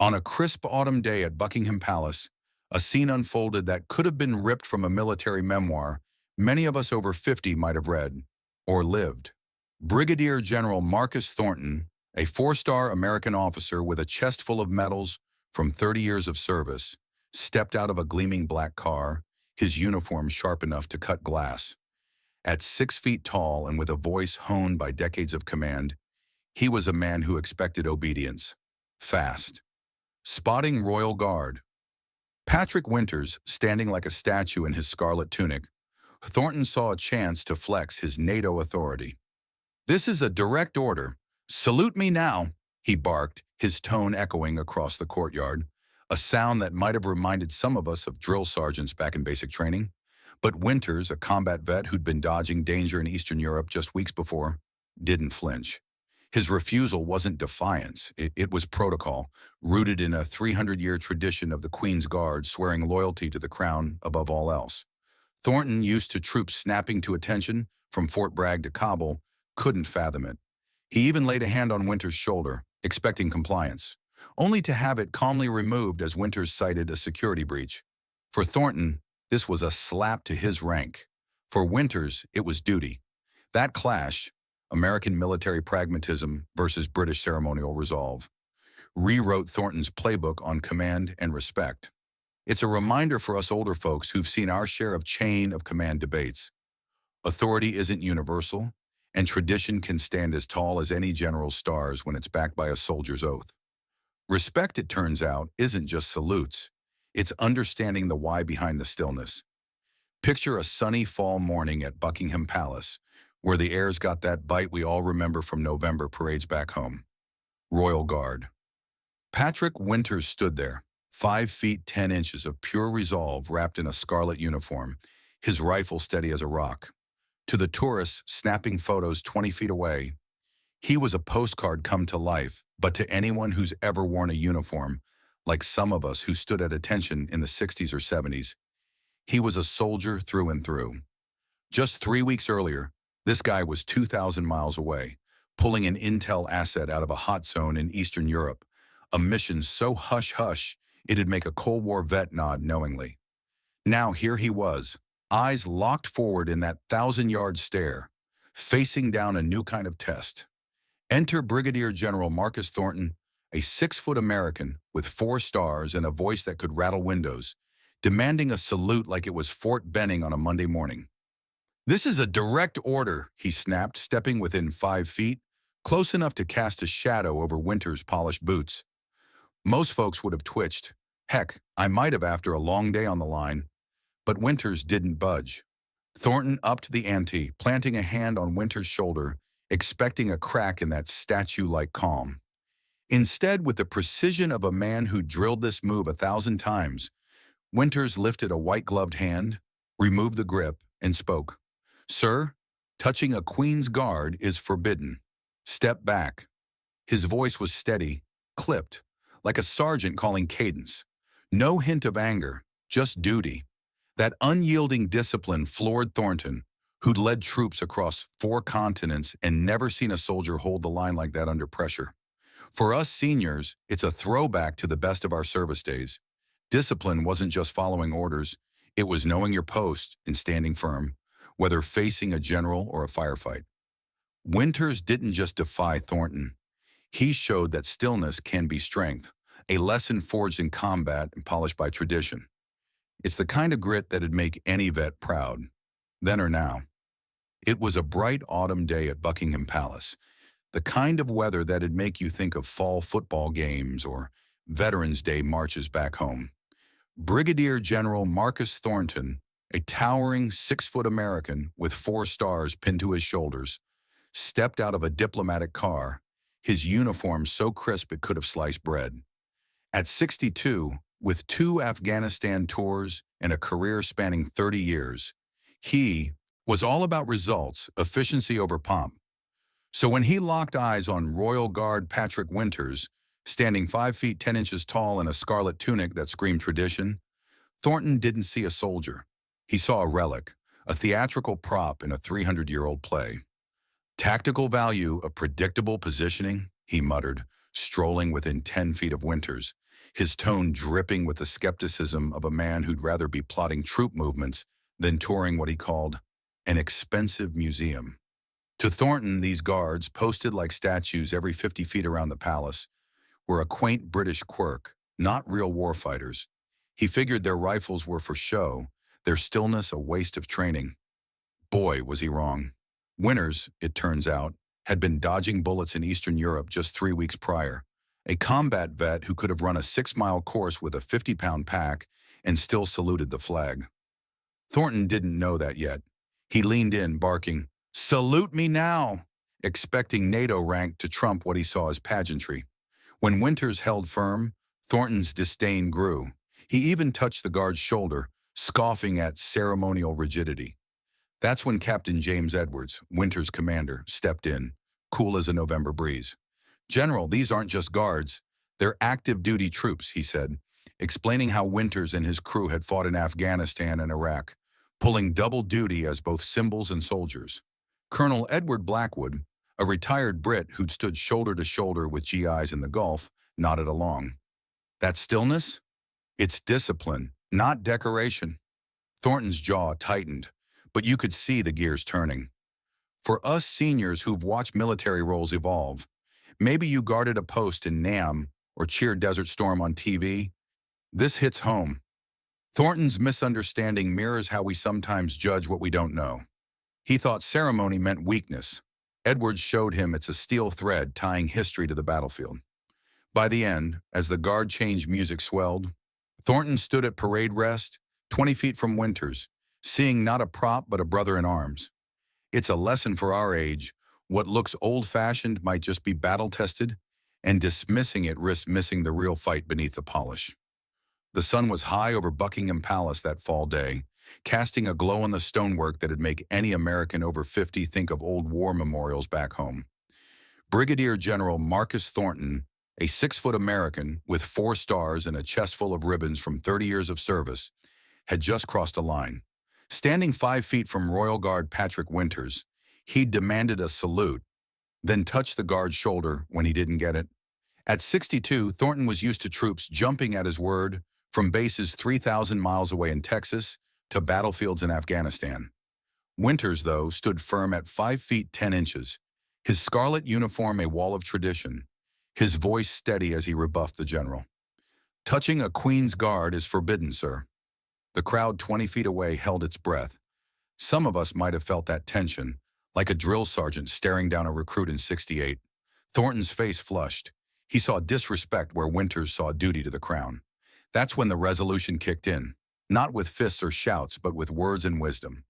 On a crisp autumn day at Buckingham Palace, a scene unfolded that could have been ripped from a military memoir many of us over 50 might have read or lived. Brigadier General Marcus Thornton, a four-star American officer with a chest full of medals from 30 years of service, stepped out of a gleaming black car, his uniform sharp enough to cut glass. At 6 feet tall and with a voice honed by decades of command, he was a man who expected obedience. Fast. Spotting Royal Guard. Patrick Winters, standing like a statue in his scarlet tunic, Thornton saw a chance to flex his NATO authority. "This is a direct order. Salute me now," he barked, his tone echoing across the courtyard, a sound that might have reminded some of us of drill sergeants back in basic training. But Winters, a combat vet who'd been dodging danger in Eastern Europe just weeks before, didn't flinch. His refusal wasn't defiance, it was protocol, rooted in a 300-year tradition of the Queen's Guard swearing loyalty to the crown above all else. Thornton, used to troops snapping to attention from Fort Bragg to Kabul, couldn't fathom it. He even laid a hand on Winters' shoulder, expecting compliance, only to have it calmly removed as Winters cited a security breach. For Thornton, this was a slap to his rank. For Winters, it was duty. That clash, American military pragmatism versus British ceremonial resolve, rewrote Thornton's playbook on command and respect. It's a reminder for us older folks who've seen our share of chain of command debates. Authority isn't universal, and tradition can stand as tall as any general's stars when it's backed by a soldier's oath. Respect, it turns out, isn't just salutes. It's understanding the why behind the stillness. Picture a sunny fall morning at Buckingham Palace, where the air's got that bite we all remember from November parades back home. Royal Guard. Patrick Winters stood there, 5 feet 10 inches of pure resolve wrapped in a scarlet uniform, his rifle steady as a rock. To the tourists snapping photos 20 feet away, he was a postcard come to life, but to anyone who's ever worn a uniform, like some of us who stood at attention in the 60s or 70s, he was a soldier through and through. Just 3 weeks earlier, this guy was 2,000 miles away, pulling an intel asset out of a hot zone in Eastern Europe, a mission so hush-hush it'd make a Cold War vet nod knowingly. Now here he was, eyes locked forward in that 1,000-yard stare, facing down a new kind of test. Enter Brigadier General Marcus Thornton, a 6-foot American with 4 stars and a voice that could rattle windows, demanding a salute like it was Fort Benning on a Monday morning. "This is a direct order," he snapped, stepping within 5 feet, close enough to cast a shadow over Winters' polished boots. Most folks would have twitched. Heck, I might have after a long day on the line. But Winters didn't budge. Thornton upped the ante, planting a hand on Winters' shoulder, expecting a crack in that statue-like calm. Instead, with the precision of a man who drilled this move 1,000 times, Winters lifted a white-gloved hand, removed the grip, and spoke. "Sir, touching a Queen's Guard is forbidden. Step back." His voice was steady, clipped, like a sergeant calling cadence. No hint of anger, just duty. That unyielding discipline floored Thornton, who'd led troops across 4 continents and never seen a soldier hold the line like that under pressure. For us seniors, it's a throwback to the best of our service days. Discipline wasn't just following orders, it was knowing your post and standing firm, whether facing a general or a firefight. Winters didn't just defy Thornton. He showed that stillness can be strength, a lesson forged in combat and polished by tradition. It's the kind of grit that'd make any vet proud, then or now. It was a bright autumn day at Buckingham Palace, the kind of weather that'd make you think of fall football games or Veterans Day marches back home. Brigadier General Marcus Thornton, a towering 6-foot American with 4 stars pinned to his shoulders, stepped out of a diplomatic car, his uniform so crisp it could have sliced bread. At 62, with 2 Afghanistan tours and a career spanning 30 years, he was all about results, efficiency over pomp. So when he locked eyes on Royal Guard Patrick Winters, standing 5 feet 10 inches tall in a scarlet tunic that screamed tradition, Thornton didn't see a soldier. He saw a relic, a theatrical prop in a 300-year-old play. "Tactical value of predictable positioning," he muttered, strolling within 10 feet of Winters, his tone dripping with the skepticism of a man who'd rather be plotting troop movements than touring what he called an expensive museum. To Thornton, these guards, posted like statues every 50 feet around the palace, were a quaint British quirk, not real warfighters. He figured their rifles were for show, their stillness a waste of training. Boy, was he wrong. Winters, it turns out, had been dodging bullets in Eastern Europe just 3 weeks prior, a combat vet who could have run a 6-mile course with a 50-pound pack and still saluted the flag. Thornton didn't know that yet. He leaned in, barking, "Salute me now!" expecting NATO rank to trump what he saw as pageantry. When Winters held firm, Thornton's disdain grew. He even touched the guard's shoulder, scoffing at ceremonial rigidity. That's when Captain James Edwards, Winters' commander, stepped in, cool as a November breeze. "General, these aren't just guards. They're active duty troops," he said, explaining how Winters and his crew had fought in Afghanistan and Iraq, pulling double duty as both symbols and soldiers. Colonel Edward Blackwood, a retired Brit who'd stood shoulder to shoulder with GIs in the Gulf, nodded along. "That stillness? It's discipline, not decoration." Thornton's jaw tightened, but you could see the gears turning. For us seniors who've watched military roles evolve, maybe you guarded a post in Nam or cheered Desert Storm on TV, this hits home. Thornton's misunderstanding mirrors how we sometimes judge what we don't know. He thought ceremony meant weakness. Edwards showed him it's a steel thread tying history to the battlefield. By the end, as the guard change music swelled, Thornton stood at parade rest, 20 feet from Winters, seeing not a prop but a brother in arms. It's a lesson for our age. What looks old-fashioned might just be battle-tested, and dismissing it risks missing the real fight beneath the polish. The sun was high over Buckingham Palace that fall day, casting a glow on the stonework that'd make any American over 50 think of old war memorials back home. Brigadier General Marcus Thornton, a 6-foot American with 4 stars and a chest full of ribbons from 30 years of service, had just crossed a line. Standing 5 feet from Royal Guard Patrick Winters, he demanded a salute, then touched the guard's shoulder when he didn't get it. At 62, Thornton was used to troops jumping at his word, from bases 3,000 miles away in Texas to battlefields in Afghanistan. Winters, though, stood firm at 5 feet 10 inches, his scarlet uniform a wall of tradition, his voice steady as he rebuffed the general. "Touching a Queen's Guard is forbidden, sir." The crowd 20 feet away held its breath. Some of us might have felt that tension, like a drill sergeant staring down a recruit in '68. Thornton's face flushed. He saw disrespect where Winters saw duty to the crown. That's when the resolution kicked in, not with fists or shouts, but with words and wisdom.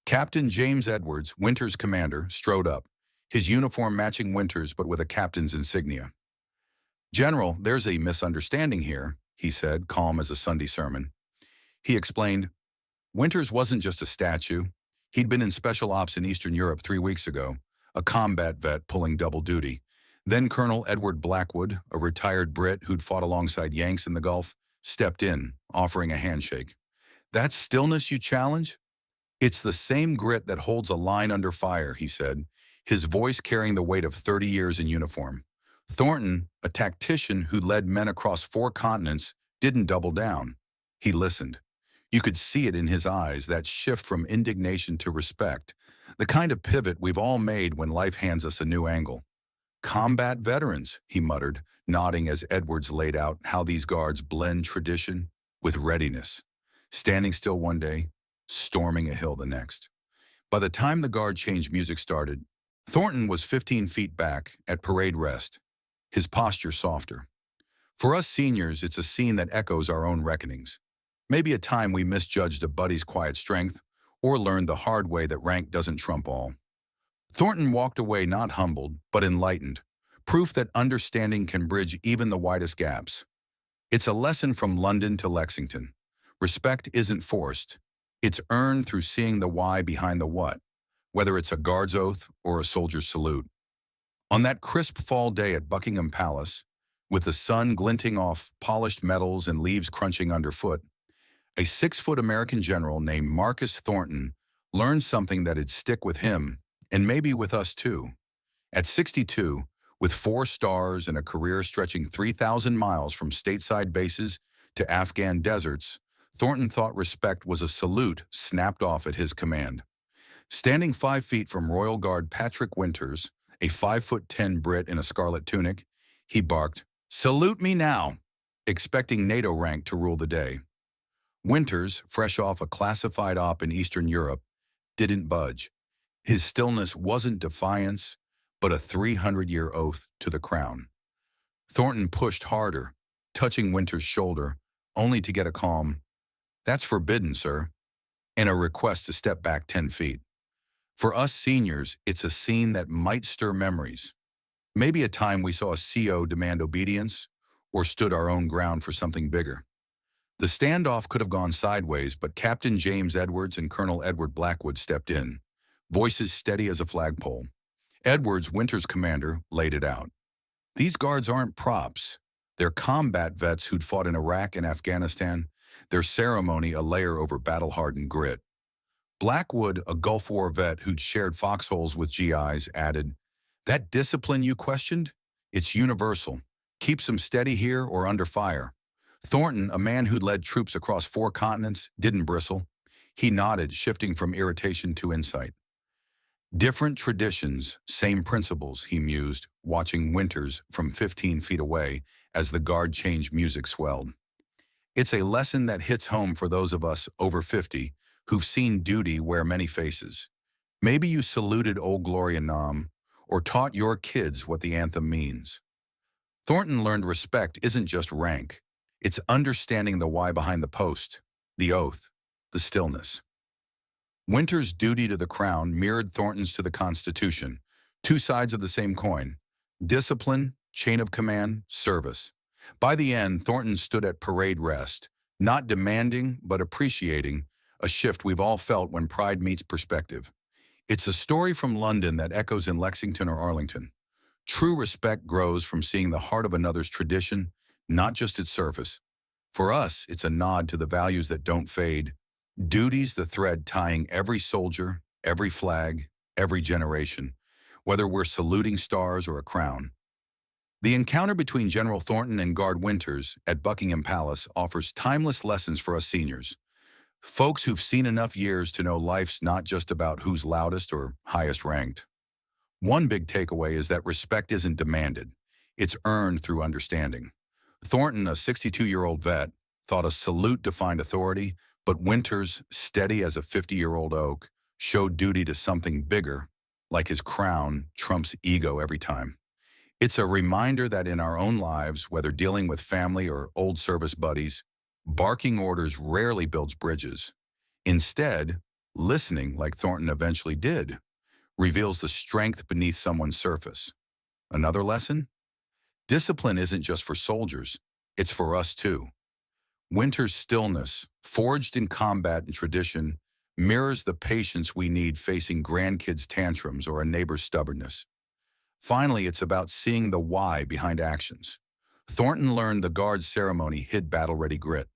Captain James Edwards, Winters' commander, strode up, his uniform matching Winters but with a captain's insignia. "General, there's a misunderstanding here," he said, calm as a Sunday sermon. He explained, "Winters wasn't just a statue. He'd been in special ops in Eastern Europe 3 weeks ago, a combat vet pulling double duty. Then Colonel Edward Blackwood, a retired Brit who'd fought alongside Yanks in the Gulf, stepped in, offering a handshake. That stillness you challenge? It's the same grit that holds a line under fire," he said, his voice carrying the weight of 30 years in uniform. Thornton, a tactician who led men across 4 continents, didn't double down. He listened. You could see it in his eyes, that shift from indignation to respect, the kind of pivot we've all made when life hands us a new angle. "Combat veterans," he muttered, nodding as Edwards laid out how these guards blend tradition with readiness, standing still one day, storming a hill the next. By the time the guard change music started, Thornton was 15 feet back at parade rest, his posture softer. For us seniors, it's a scene that echoes our own reckonings. Maybe a time we misjudged a buddy's quiet strength, or learned the hard way that rank doesn't trump all. Thornton walked away not humbled, but enlightened, proof that understanding can bridge even the widest gaps. It's a lesson from London to Lexington. Respect isn't forced. It's earned through seeing the why behind the what, whether it's a guard's oath or a soldier's salute. On that crisp fall day at Buckingham Palace, with the sun glinting off polished metals and leaves crunching underfoot, a 6-foot American general named Marcus Thornton learned something that'd stick with him, and maybe with us too. At 62, With 4 stars and a career stretching 3,000 miles from stateside bases to Afghan deserts, Thornton thought respect was a salute snapped off at his command. Standing 5 feet from Royal Guard Patrick Winters, a 5'10" Brit in a scarlet tunic, he barked, "Salute me now," expecting NATO rank to rule the day. Winters, fresh off a classified op in Eastern Europe, didn't budge. His stillness wasn't defiance, but a 300-year oath to the crown. Thornton pushed harder, touching Winters' shoulder, only to get a calm, "That's forbidden, sir," and a request to step back 10 feet. For us seniors, it's a scene that might stir memories. Maybe a time we saw a CO demand obedience, or stood our own ground for something bigger. The standoff could have gone sideways, but Captain James Edwards and Colonel Edward Blackwood stepped in, voices steady as a flagpole. Edwards, Winters' commander, laid it out. These guards aren't props. They're combat vets who'd fought in Iraq and Afghanistan, their ceremony a layer over battle-hardened grit. Blackwood, a Gulf War vet who'd shared foxholes with GIs, added, "That discipline you questioned? It's universal. Keeps them steady here or under fire." Thornton, a man who'd led troops across 4 continents, didn't bristle. He nodded, shifting from irritation to insight. "Different traditions, same principles," he mused, watching Winters from 15 feet away as the guard change music swelled. "It's a lesson that hits home for those of us over 50 who've seen duty wear many faces. Maybe you saluted Old Glory and Nam, or taught your kids what the anthem means." Thornton learned respect isn't just rank. It's understanding the why behind the post, the oath, the stillness. Winters' duty to the crown mirrored Thornton's to the Constitution, 2 sides of the same coin: discipline, chain of command, service. By the end, Thornton stood at parade rest, not demanding but appreciating, a shift we've all felt when pride meets perspective. It's a story from London that echoes in Lexington or Arlington. True respect grows from seeing the heart of another's tradition, not just its surface. For us, it's a nod to the values that don't fade. Duty's the thread tying every soldier, every flag, every generation, whether we're saluting stars or a crown. The encounter between General Thornton and Guard Winters at Buckingham Palace offers timeless lessons for us seniors. Folks who've seen enough years to know life's not just about who's loudest or highest ranked. One big takeaway is that respect isn't demanded. It's earned through understanding. Thornton, a 62-year-old vet, thought a salute defined authority, but Winters, steady as a 50-year-old oak, showed duty to something bigger, like his crown trumps ego every time. It's a reminder that in our own lives, whether dealing with family or old service buddies, barking orders rarely builds bridges. Instead, listening, like Thornton eventually did, reveals the strength beneath someone's surface. Another lesson? Discipline isn't just for soldiers, it's for us too. Winter's stillness, forged in combat and tradition, mirrors the patience we need facing grandkids' tantrums or a neighbor's stubbornness. Finally, it's about seeing the why behind actions. Thornton learned the guard's ceremony hid battle-ready grit.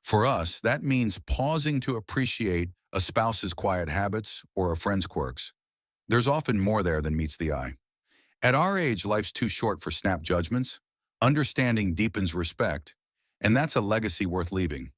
For us, that means pausing to appreciate a spouse's quiet habits or a friend's quirks. There's often more there than meets the eye. At our age, life's too short for snap judgments. Understanding deepens respect, and that's a legacy worth leaving.